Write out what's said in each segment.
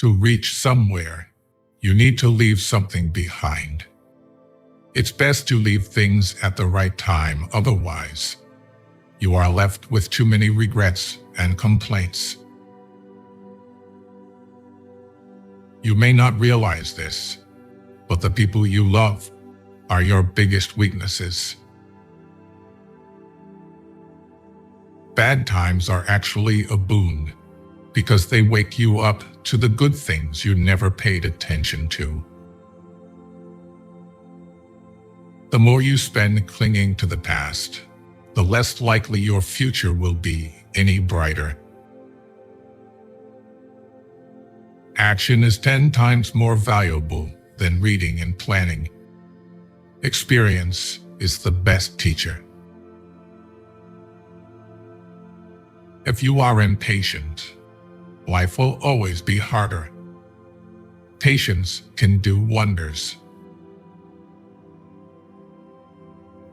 To reach somewhere, you need to leave something behind. It's best to leave things at the right time, otherwise, you are left with too many regrets and complaints. You may not realize this, but the people you love are your biggest weaknesses. Bad times are actually a boon because they wake you up to the good things you never paid attention to. The more you spend clinging to the past, the less likely your future will be any brighter. Action is 10 times more valuable than reading and planning. Experience is the best teacher. If you are impatient, life will always be harder. Patience can do wonders.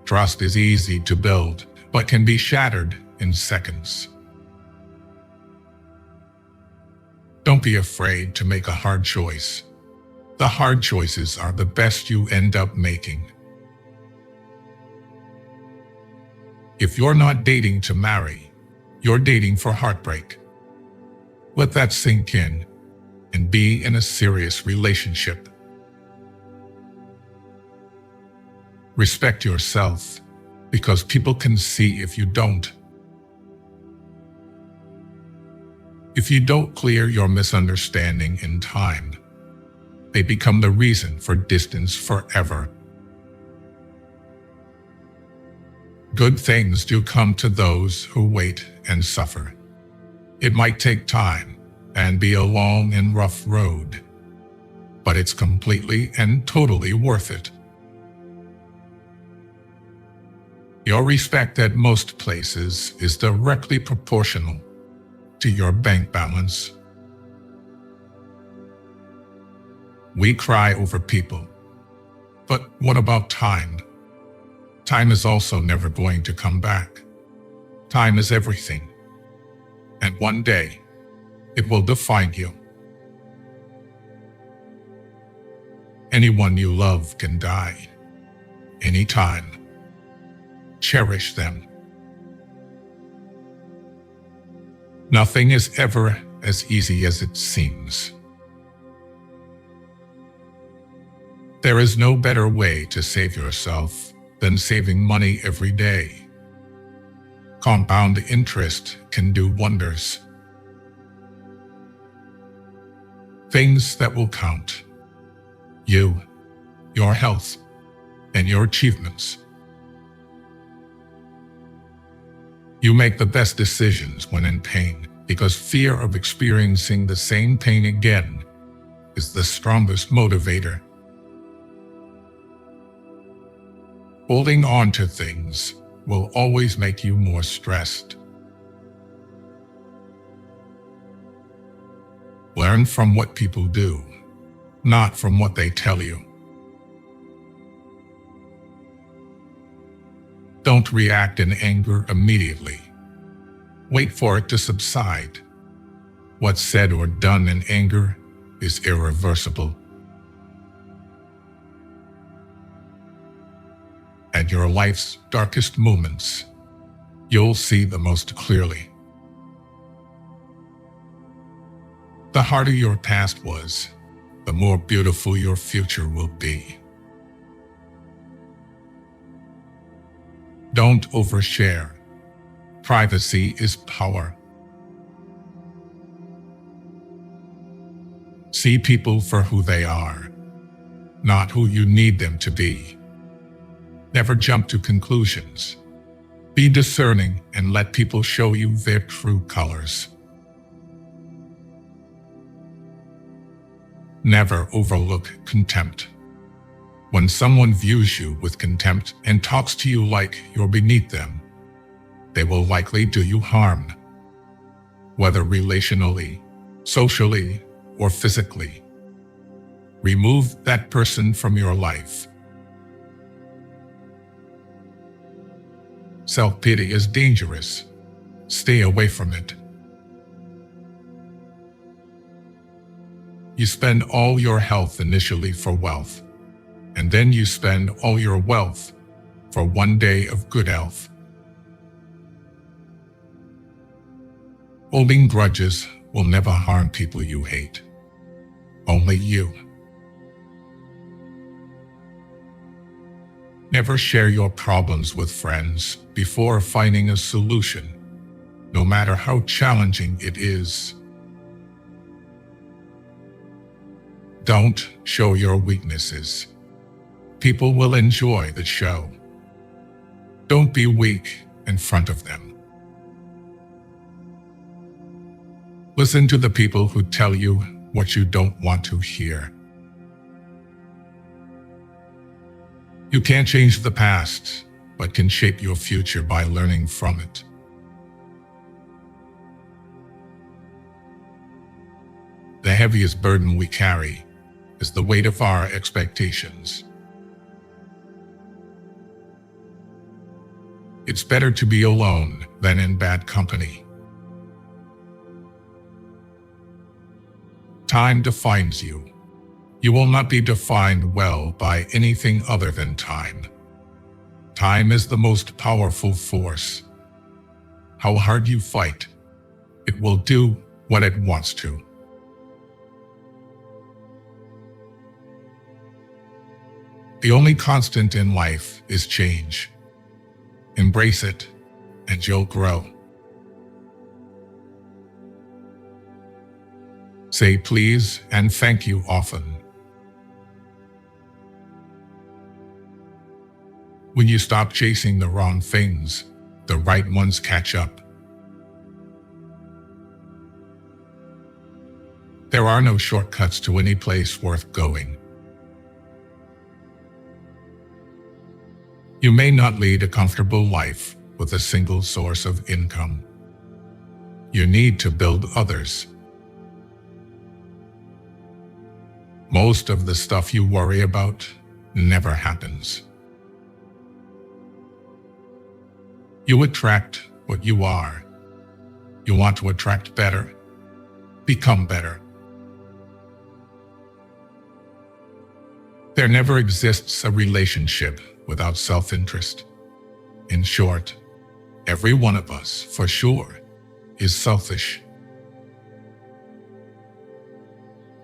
Trust is easy to build, but can be shattered in seconds. Don't be afraid to make a hard choice. The hard choices are the best you end up making. If you're not dating to marry, you're dating for heartbreak. Let that sink in and be in a serious relationship. Respect yourself, because people can see if you don't. If you don't clear your misunderstanding in time, they become the reason for distance forever. Good things do come to those who wait and suffer. It might take time and be a long and rough road, but it's completely and totally worth it. Your respect at most places is directly proportional to your bank balance. We cry over people, but what about time? Time is also never going to come back. Time is everything, and one day, it will define you. Anyone you love can die, anytime. Cherish them. Nothing is ever as easy as it seems. There is no better way to save yourself than saving money every day. Compound interest can do wonders. Things that will count: you, your health, and your achievements. You make the best decisions when in pain, because fear of experiencing the same pain again is the strongest motivator. Holding on to things will always make you more stressed. Learn from what people do, not from what they tell you. Don't react in anger immediately. Wait for it to subside. What's said or done in anger is irreversible. At your life's darkest moments, you'll see the most clearly. The harder your past was, the more beautiful your future will be. Don't overshare. Privacy is power. See people for who they are, not who you need them to be. Never jump to conclusions. Be discerning and let people show you their true colors. Never overlook contempt. When someone views you with contempt and talks to you like you're beneath them, they will likely do you harm, whether relationally, socially, or physically. Remove that person from your life. Self-pity is dangerous. Stay away from it. You spend all your health initially for wealth, and then you spend all your wealth for one day of good health. Holding grudges will never harm people you hate. Only you. Never share your problems with friends before finding a solution, no matter how challenging it is. Don't show your weaknesses. People will enjoy the show. Don't be weak in front of them. Listen to the people who tell you what you don't want to hear. You can't change the past, but can shape your future by learning from it. The heaviest burden we carry is the weight of our expectations. It's better to be alone than in bad company. Time defines you. You will not be defined well by anything other than time. Time is the most powerful force. How hard you fight, it will do what it wants to. The only constant in life is change. Embrace it, and you'll grow. Say please and thank you often. When you stop chasing the wrong things, the right ones catch up. There are no shortcuts to any place worth going. You may not lead a comfortable life with a single source of income. You need to build others. Most of the stuff you worry about never happens. You attract what you are. You want to attract better. Become better. There never exists a relationship without self-interest. In short, every one of us, for sure, is selfish.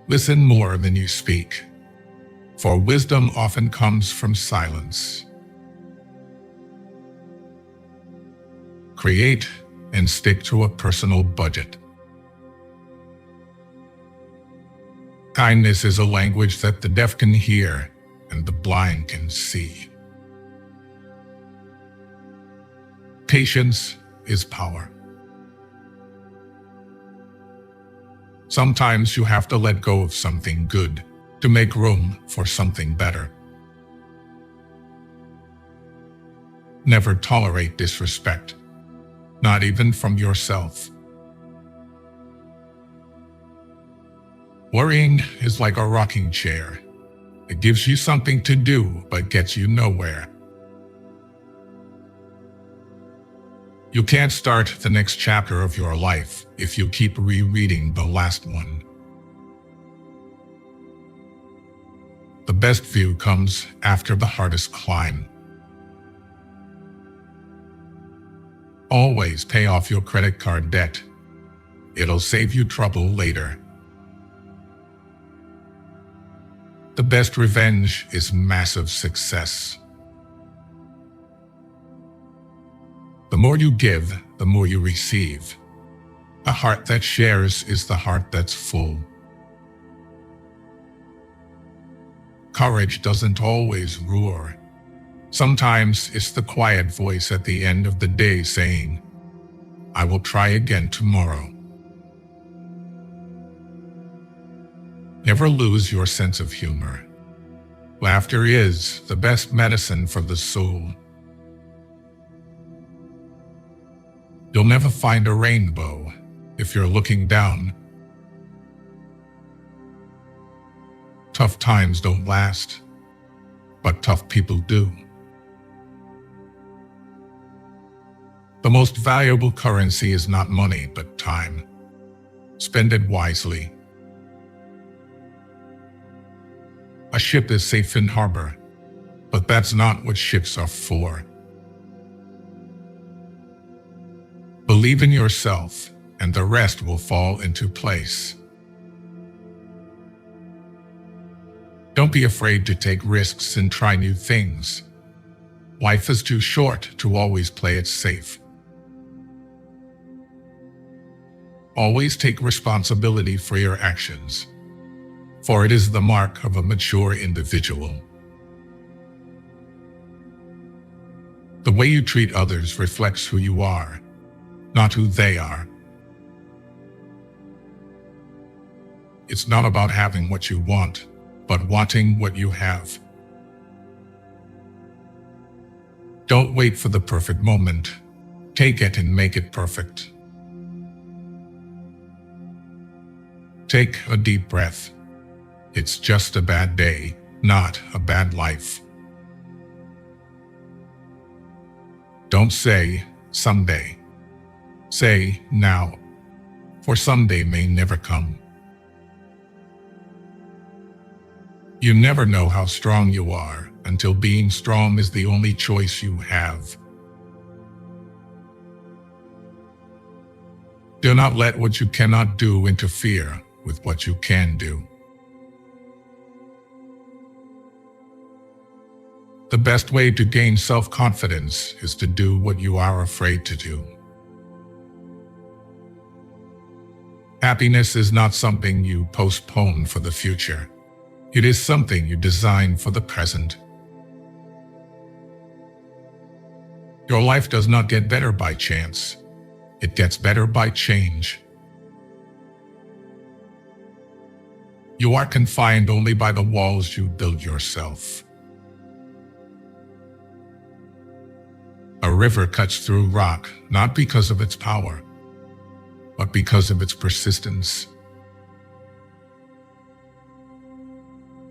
Listen more than you speak, for wisdom often comes from silence. Create and stick to a personal budget. Kindness is a language that the deaf can hear and the blind can see. Patience is power. Sometimes you have to let go of something good to make room for something better. Never tolerate disrespect, not even from yourself. Worrying is like a rocking chair. It gives you something to do, but gets you nowhere. You can't start the next chapter of your life if you keep rereading the last one. The best view comes after the hardest climb. Always pay off your credit card debt. It'll save you trouble later. The best revenge is massive success. The more you give, the more you receive. A heart that shares is the heart that's full. Courage doesn't always roar. Sometimes it's the quiet voice at the end of the day saying, "I will try again tomorrow." Never lose your sense of humor. Laughter is the best medicine for the soul. You'll never find a rainbow if you're looking down. Tough times don't last, but tough people do. The most valuable currency is not money, but time. Spend it wisely. A ship is safe in harbor, but that's not what ships are for. Believe in yourself, and the rest will fall into place. Don't be afraid to take risks and try new things. Life is too short to always play it safe. Always take responsibility for your actions, for it is the mark of a mature individual. The way you treat others reflects who you are, not who they are. It's not about having what you want, but wanting what you have. Don't wait for the perfect moment. Take it and make it perfect. Take a deep breath. It's just a bad day, not a bad life. Don't say someday. Say now, for someday may never come. You never know how strong you are until being strong is the only choice you have. Do not let what you cannot do interfere with what you can do. The best way to gain self-confidence is to do what you are afraid to do. Happiness is not something you postpone for the future. It is something you design for the present. Your life does not get better by chance. It gets better by change. You are confined only by the walls you build yourself. A river cuts through rock not because of its power, but because of its persistence.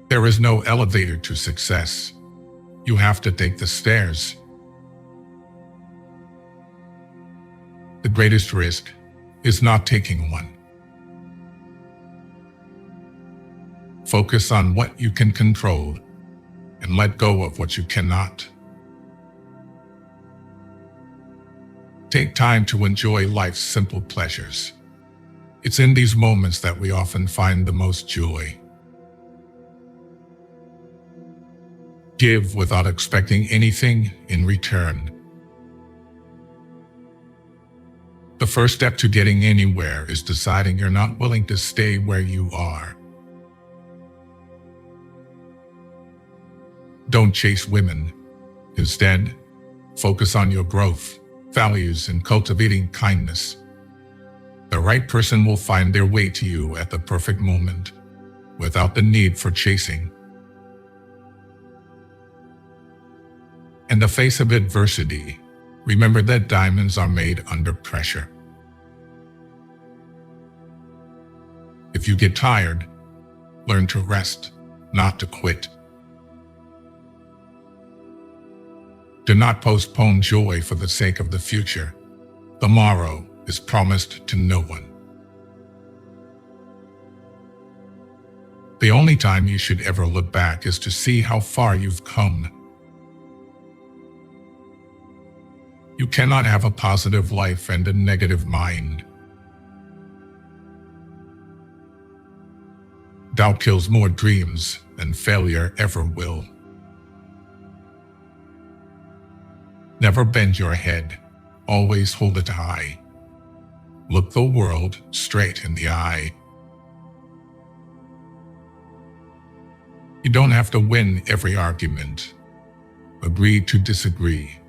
There is no elevator to success. You have to take the stairs. The greatest risk is not taking one. Focus on what you can control and let go of what you cannot. Take time to enjoy life's simple pleasures. It's in these moments that we often find the most joy. Give without expecting anything in return. The first step to getting anywhere is deciding you're not willing to stay where you are. Don't chase women. Instead, focus on your growth, values, and cultivating kindness. The right person will find their way to you at the perfect moment, without the need for chasing. In the face of adversity, remember that diamonds are made under pressure. If you get tired, learn to rest, not to quit. Do not postpone joy for the sake of the future. Tomorrow is promised to no one. The only time you should ever look back is to see how far you've come. You cannot have a positive life and a negative mind. Doubt kills more dreams than failure ever will. Never bend your head. Always hold it high. Look the world straight in the eye. You don't have to win every argument. Agree to disagree.